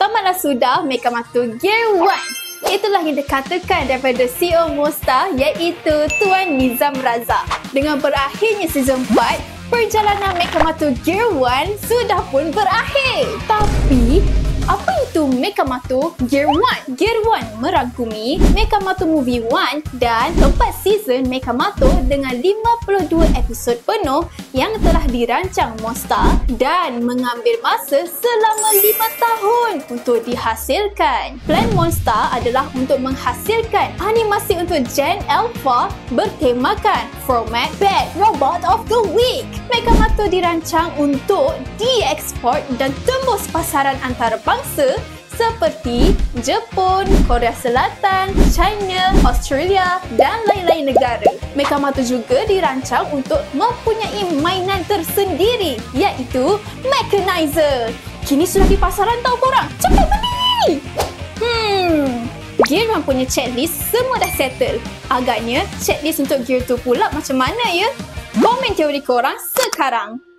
tamatlah sudah Mekamatu Gear 1. Itulah yang dikatakan daripada CEO Monster iaitu Tuan Nizam Razak. Dengan berakhirnya season 4, perjalanan Mekamatu Gear 1 sudah pun berakhir. Tapi apa itu Mekamatu Gear 1? Gear 1 merangkumi Mekamatu Movie 1 dan 4 season Mekamatu dengan 52 episod penuh yang telah dirancang Monster dan mengambil masa selama 5 tahun untuk dihasilkan. Plan Monster adalah untuk menghasilkan animasi untuk Gen Alpha bertemakan format Bad Robot of the Week. Mekamatu dirancang untuk diekspor dan tembus pasaran antarabangsa seperti Jepun, Korea Selatan, China, Australia dan lain-lain negara. Mekamatu juga dirancang untuk mempunyai mainan tersendiri iaitu Mechanizer. Kini sudah di pasaran tau korang. Cepat beli! Gear 1 punya checklist semua dah settle. Agaknya checklist untuk Gear 2 pula macam mana ya? Komen teori korang sekarang.